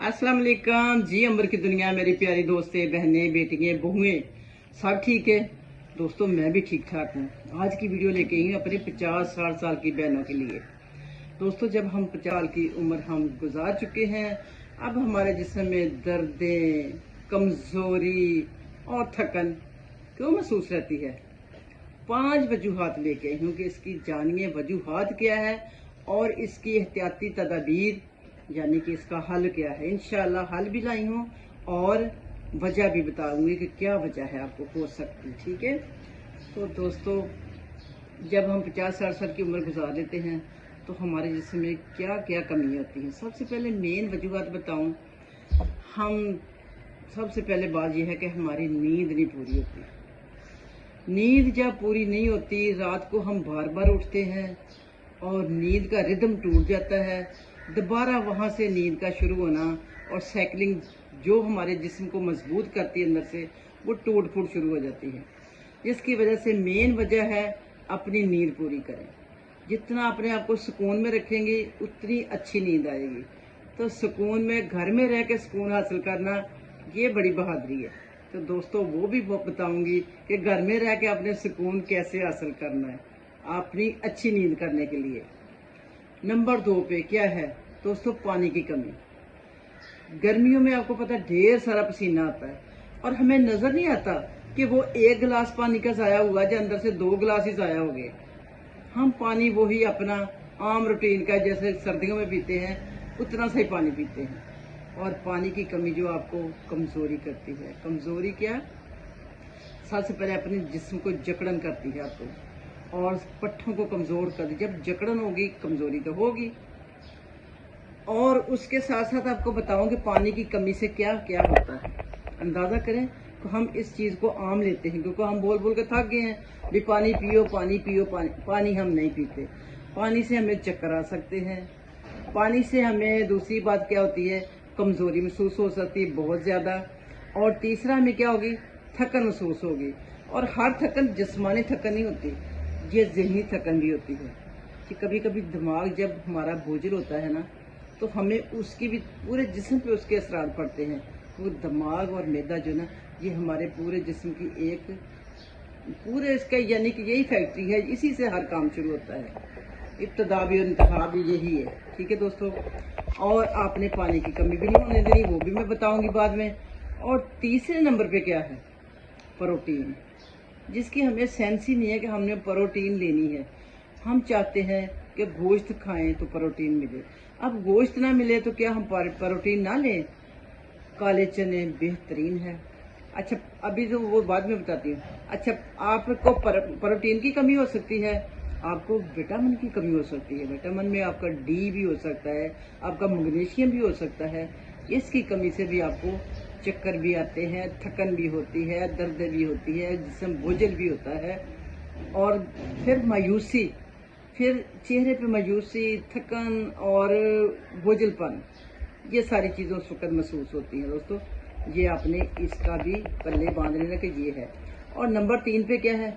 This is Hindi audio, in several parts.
अस्सलाम वालेकुम जी। अंबर की दुनिया, मेरी प्यारी दोस्तें, बहनें, बेटियां, बहुएं, सब ठीक है दोस्तों। मैं भी ठीक ठाक हूँ। आज की वीडियो लेके आई हूँ अपने 50-60 साल की बहनों के लिए। दोस्तों, जब हम 50 साल की उम्र हम गुजार चुके हैं, अब हमारे जिस्म में दर्दें, कमजोरी और थकन क्यों महसूस रहती है। 5 वजूहात लेके आई हूँ कि इसकी जानिए वजूहात क्या है और इसकी एहतियाती तदाबीर यानी कि इसका हल क्या है। इंशाल्लाह हल भी लाई हूँ और वजह भी बताऊंगी कि क्या वजह है आपको हो सकती। ठीक है, तो दोस्तों, जब हम 50-60 साल की उम्र गुजार लेते हैं तो हमारे जिस्म में क्या क्या कमी होती है। सबसे पहले मेन वजूहात बताऊं, हम सबसे पहले बात यह है कि हमारी नींद नहीं पूरी होती। नींद जब पूरी नहीं होती, रात को हम बार बार उठते हैं और नींद का रिदम टूट जाता है। दोबारा वहाँ से नींद का शुरू होना और साइकिलिंग जो हमारे जिस्म को मजबूत करती है अंदर से, वो टूट फूट शुरू हो जाती है। जिसकी वजह से मेन वजह है अपनी नींद पूरी करें। जितना अपने आप को सुकून में रखेंगे उतनी अच्छी नींद आएगी। तो सुकून में घर में रह के सुकून हासिल करना, ये बड़ी बहादुरी है। तो दोस्तों, वो भी बताऊंगी कि घर में रह के अपने सुकून कैसे हासिल करना है अपनी अच्छी नींद करने के लिए। नंबर 2 पे क्या है दोस्तों, पानी की कमी। गर्मियों में आपको पता ढेर सारा पसीना आता है और हमें नजर नहीं आता कि वो 1 गिलास पानी का जाया हुआ जो अंदर से 2 गिलास ही जाया हो गए। हम पानी वही अपना आम रूटीन का जैसे सर्दियों में पीते हैं उतना सा ही पानी पीते हैं। और पानी की कमी जो आपको कमजोरी करती है। कमजोरी क्या, सबसे पहले अपने जिस्म को जकड़न करती है आपको और पट्ठों को कमजोर कर दी। जब जकड़न होगी कमजोरी तो होगी। और उसके साथ साथ आपको बताऊं कि पानी की कमी से क्या क्या होता है। अंदाजा करें तो हम इस चीज को आम लेते हैं क्योंकि हम बोल बोल के थक गए हैं भी पानी पियो पानी पियो पानी। पानी हम नहीं पीते। पानी से हमें चक्कर आ सकते हैं। पानी से हमें दूसरी बात क्या होती है, कमजोरी महसूस हो सकती है बहुत ज्यादा। और तीसरा हमें क्या होगी, थकन महसूस होगी। और हर थकन जिस्मानी थकन नहीं होती, ये ज़हनी थकन भी होती है कि कभी कभी दिमाग जब हमारा बोझिल होता है ना, तो हमें उसकी भी पूरे जिस्म पे उसके असरार पड़ते हैं। वो दिमाग और मैदा जो ना, ये हमारे पूरे जिस्म की एक पूरे इसका यानी कि यही फैक्ट्री है, इसी से हर काम शुरू होता है। इब्तदा भी और इंतहा भी यही है। ठीक है दोस्तों, और आपने पानी की कमी भी नहीं होने देनी, वो भी मैं बताऊंगी बाद में। और तीसरे नंबर पे क्या है, प्रोटीन, जिसकी हमें सेंस ही नहीं है कि हमने प्रोटीन लेनी है। हम चाहते हैं कि गोश्त खाएं तो प्रोटीन मिले। अब गोश्त ना मिले तो क्या हम प्रोटीन ना लें। काले चने बेहतरीन है। अच्छा, अभी तो वो बाद में बताती हूँ। अच्छा, आपको प्रोटीन की कमी हो सकती है, आपको विटामिन की कमी हो सकती है। विटामिन में आपका डी भी हो सकता है, आपका मैग्नीशियम भी हो सकता है। इसकी कमी से भी आपको चक्कर भी आते हैं, थकन भी होती है, दर्द भी होती है, जिस्म बोझिल भी होता है। और फिर मायूसी, फिर चेहरे पे मायूसी, थकन और बोझिलपन, ये सारी चीज़ें उस वक्त महसूस होती हैं। दोस्तों, ये आपने इसका भी पल्ले बांध लेना कि ये है। और नंबर 3 पे क्या है,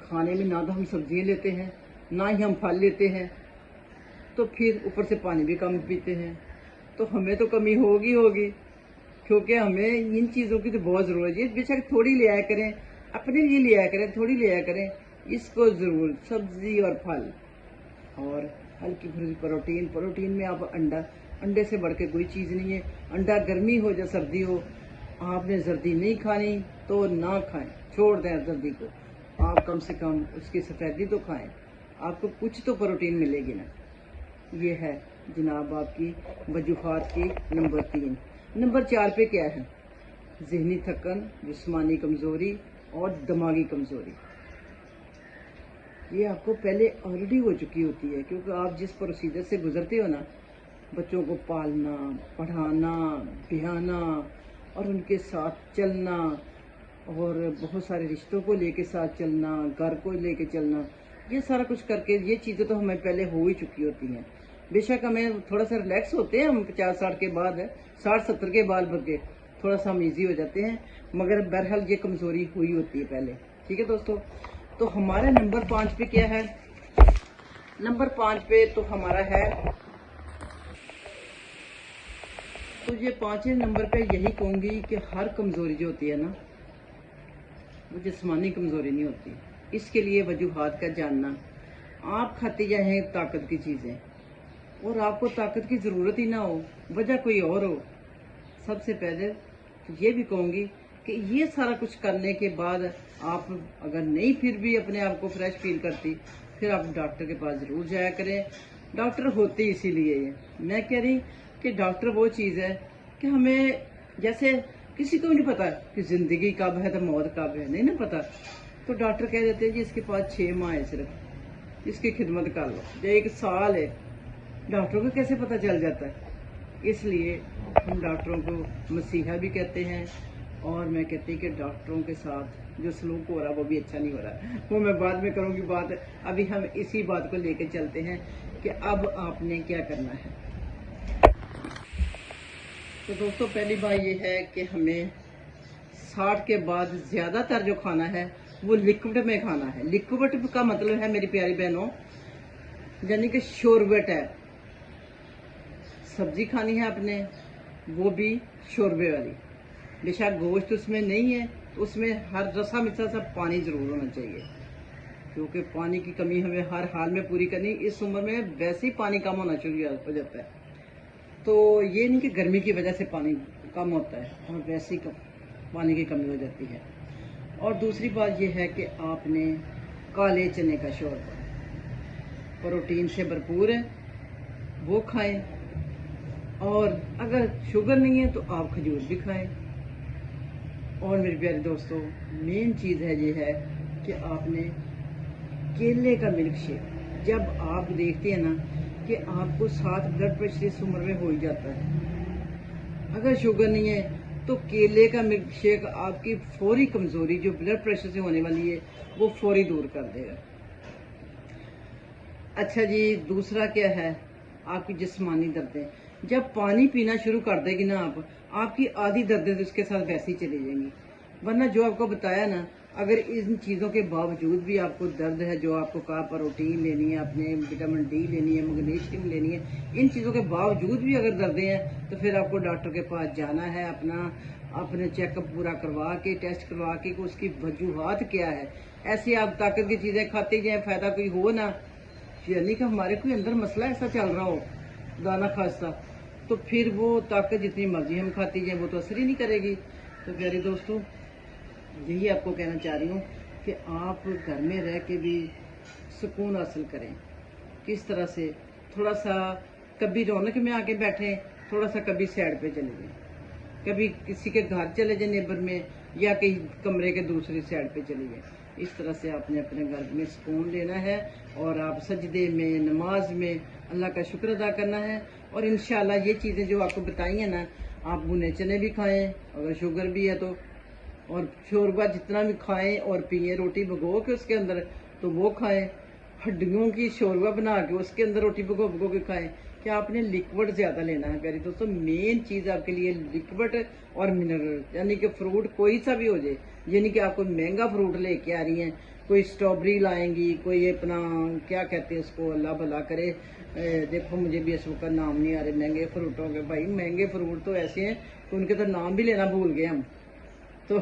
खाने में ना तो हम सब्जियां लेते हैं ना ही हम फल लेते हैं, तो फिर ऊपर से पानी भी कम पीते हैं। तो हमें तो कमी होगी होगी, क्योंकि हमें इन चीज़ों की तो बहुत ज़रूरत है। बेशक थोड़ी ले आया करें, अपने लिए ले आया करें, थोड़ी ले आया करें, इसको ज़रूर सब्जी और फल और हल्की फुल्की प्रोटीन। प्रोटीन में आप अंडा, अंडे से बढ़ के कोई चीज़ नहीं है। अंडा गर्मी हो या सर्दी हो, आपने जर्दी नहीं खानी तो ना खाएं, छोड़ दें जर्दी को। आप कम से कम उसकी सफ़ेदी तो खाएं, आपको कुछ तो प्रोटीन मिलेगी ना। ये है जनाब आपकी वजूहात की नंबर 3। नंबर 4 पे क्या है, ज़हनी थकन, जिस्मानी कमज़ोरी और दिमागी कमज़ोरी। ये आपको पहले ऑलरेडी हो चुकी होती है क्योंकि आप जिस प्रोसीजर से गुजरते हो ना, बच्चों को पालना, पढ़ाना, बिहाना और उनके साथ चलना और बहुत सारे रिश्तों को लेके साथ चलना, घर को लेके चलना, ये सारा कुछ करके ये चीज़ें तो हमें पहले हो ही चुकी होती हैं। बेशक हमें थोड़ा सा रिलैक्स होते हैं हम 50-60 के बाद, 60-70 के बाद बल्कि थोड़ा सा हम ईजी हो जाते हैं, मगर बहरहाल ये कमज़ोरी हुई होती है पहले। ठीक है दोस्तों, तो हमारा नंबर 5 पे क्या है, नंबर 5 पे तो हमारा है तो ये 5वें नंबर पे यही कहूँगी कि हर कमज़ोरी जो होती है ना, वो जिस्मानी कमज़ोरी नहीं होती। इसके लिए वजूहात का जानना। आप खाते जाए ताकत की चीज़ें और आपको ताकत की ज़रूरत ही ना हो, वजह कोई और हो, सबसे पहले तो ये भी कहूँगी कि ये सारा कुछ करने के बाद आप अगर नहीं फिर भी अपने आप को फ्रेश फील करती, फिर आप डॉक्टर के पास ज़रूर जाया करें। डॉक्टर होते इसीलिए है। मैं कह रही कि डॉक्टर वो चीज़ है कि हमें, जैसे किसी को नहीं पता कि ज़िंदगी कब है तो मौत कब है, नहीं ना पता, तो डॉक्टर कह देते हैं जी इसके पास 6 माह है सिर्फ, इसकी खिदमत कर लो, या 1 साल है। डॉक्टरों को कैसे पता चल जाता है? इसलिए हम डॉक्टरों को मसीहा भी कहते हैं, और मैं कहती हूँ कि डॉक्टरों के साथ जो सलूक हो रहा है वो भी अच्छा नहीं हो रहा। वो मैं बाद में करूँगी बात, अभी हम इसी बात को लेकर चलते हैं कि अब आपने क्या करना है। तो दोस्तों पहली बात ये है कि हमें 60 के बाद ज़्यादातर जो खाना है वो लिक्विड में खाना है। लिक्विड का मतलब है मेरी प्यारी बहनों, यानी कि शोरबे टाइप सब्जी खानी है आपने, वो भी शोरबे वाली। बेशक गोश्त उसमें नहीं है तो उसमें हर रसा मिसा सा पानी ज़रूर होना चाहिए, क्योंकि पानी की कमी हमें हर हाल में पूरी करनी। इस उम्र में वैसे ही पानी कम होना शुरू हो जाता है, तो ये नहीं कि गर्मी की वजह से पानी कम होता है, और वैसे ही पानी की कमी हो जाती है। और दूसरी बात यह है कि आपने काले चने का शोरबा प्रोटीन से भरपूर है, वो खाएं। और अगर शुगर नहीं है तो आप खजूर भी खाएं। और मेरे प्यारे दोस्तों मेन चीज़ है ये है कि आपने केले का मिल्क शेक, जब आप देखते हैं ना कि आपको 7 ब्लड प्रेशर इस उम्र में हो ही जाता है, अगर शुगर नहीं है तो केले का मिल्क शेक आपकी फौरी कमज़ोरी जो ब्लड प्रेशर से होने वाली है वो फौरी दूर कर देगा। अच्छा जी, दूसरा क्या है, आपकी जिस्मानी दर्दें। जब पानी पीना शुरू कर देगी ना आपकी आधी दर्दें तो उसके साथ वैसे ही चली जाएंगी। वरना जो आपको बताया ना, अगर इन चीज़ों के बावजूद भी आपको दर्द है, जो आपको कहा प्रोटीन लेनी है, आपने विटामिन डी लेनी है, मैग्नीशियम लेनी है, इन चीज़ों के बावजूद भी अगर दर्दें हैं तो फिर आपको डॉक्टर के पास जाना है, अपने चेकअप पूरा करवा के, टेस्ट करवा के कि उसकी वजूहात क्या है। ऐसे आप ताकत की चीज़ें खाते जाए, फ़ायदा कोई हो ना, यानी कि हमारे कोई अंदर मसला ऐसा चल रहा हो दाना खासा, तो फिर वो ताकत जितनी मर्जी हम खाती जाए वो तो असर ही नहीं करेगी। तो प्यारे दोस्तों यही आपको कहना चाह रही हूँ कि आप घर में रह के भी सुकून हासिल करें। किस तरह से, थोड़ा सा कभी रौनक में आके बैठें, थोड़ा सा कभी साइड पे चले जाएं, कभी किसी के घर चले जाए नेबर में, या कहीं कमरे के दूसरी साइड पे चले जाए। इस तरह से आपने अपने घर में सुकून लेना है, और आप सजदे में, नमाज में अल्लाह का शुक्र अदा करना है। और इंशाल्लाह ये चीज़ें जो आपको बताई हैं ना, आप भुने चने भी खाएं अगर शुगर भी है तो, और शोरबा जितना भी खाएं और पिए, रोटी भिगो के उसके अंदर तो वो खाएं, हड्डियों की शोरबा बना के उसके अंदर रोटी भिगो भिगो के खाएं। कि आपने लिक्विड ज़्यादा लेना है प्यारी दोस्तों। मेन चीज़ आपके लिए लिक्विड और मिनरल, यानी कि फ्रूट कोई सा भी हो जाए, यानी कि आपको महंगा फ्रूट लेके आ रही हैं, कोई स्ट्रॉबेरी लाएंगी, कोई अपना क्या कहते हैं उसको, अल्लाह भला करे, देखो मुझे भी इस वक्त नाम नहीं आ रहे महंगे फ्रूटों के। भाई महंगे फ्रूट तो ऐसे हैं कि उनके तो नाम भी लेना भूल गए हम तो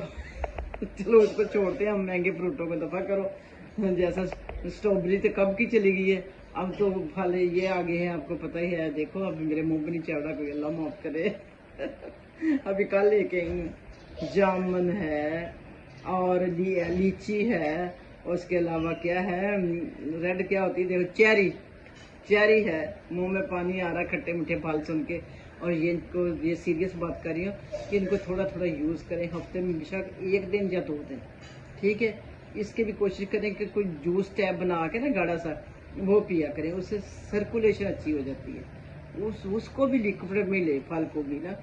चलो उसको छोड़ते हैं, हम महंगे फ्रूटों को दफ़ा करो। जैसा स्ट्रॉबेरी तो कब की चली गई है, अब तो फल ये आगे हैं, आपको पता ही है। देखो अब मेरे मुंह में नहीं चढ़ रहा, कोई अल्लाह माफ करे अभी कल लेके आई जामुन है और लीची है, उसके अलावा क्या है, रेड क्या होती है देखो, चेरी है। मुंह में पानी आ रहा खट्टे मीठे फल सुन के। और ये सीरियस बात कर रही हूँ कि इनको थोड़ा थोड़ा यूज़ करें, हफ्ते में बेशक 1 दिन या 2 दिन, ठीक है। इसके भी कोशिश करें कि कोई जूस टैप बना के ना गाढ़ा सा वो पिया करें, उससे सर्कुलेशन अच्छी हो जाती है। उसको भी लिक्विड में ले, फल को भी ना।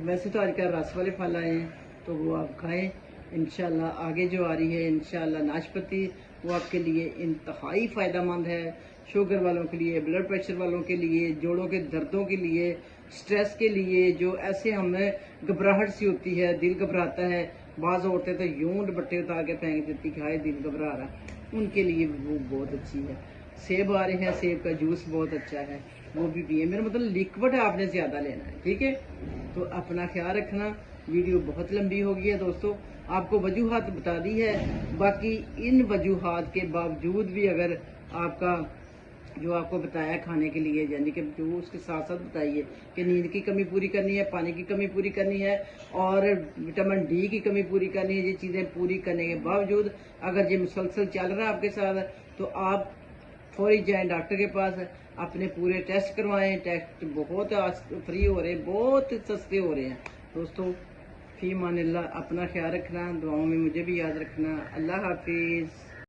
वैसे तो आजकल रस वाले फल आए हैं तो वो आप खाएं इंशाल्लाह। आगे जो आ रही है इंशाल्लाह नाशपाती, वो आपके लिए इंतहाई फ़ायदेमंद है, शुगर वालों के लिए, ब्लड प्रेशर वालों के लिए, जोड़ों के दर्दों के लिए, स्ट्रेस के लिए, जो ऐसे हमें घबराहट सी होती है, दिल घबराता है, बाज़ औरतें तो यूं दुपट्टे उतार के फेंक देती कि हाय दिल घबरा रहा, उनके लिए वो बहुत अच्छी है। सेब आ रहे हैं, सेब का जूस बहुत अच्छा है, वो भी पिए। मेरा मतलब लिक्विड आपने ज़्यादा लेना है, ठीक है। तो अपना ख्याल रखना। वीडियो बहुत लंबी हो गई है दोस्तों, आपको वजूहात बता दी है। बाकी इन वजूहात के बावजूद भी अगर आपका जो आपको बताया खाने के लिए, यानी कि जो उसके साथ साथ बताइए कि नींद की कमी पूरी करनी है, पानी की कमी पूरी करनी है और विटामिन डी की कमी पूरी करनी है, ये चीज़ें पूरी करने के बावजूद अगर ये मुसलसल चल रहा है आपके साथ, तो आप फौरी जाएं डॉक्टर के पास, अपने पूरे टेस्ट करवाएं। टेस्ट बहुत फ्री हो रहे हैं, बहुत सस्ते हो रहे हैं दोस्तों। फी मानिल्लाह, अपना ख्याल रखना, दुआओं में मुझे भी याद रखना। अल्लाह हाफिज़।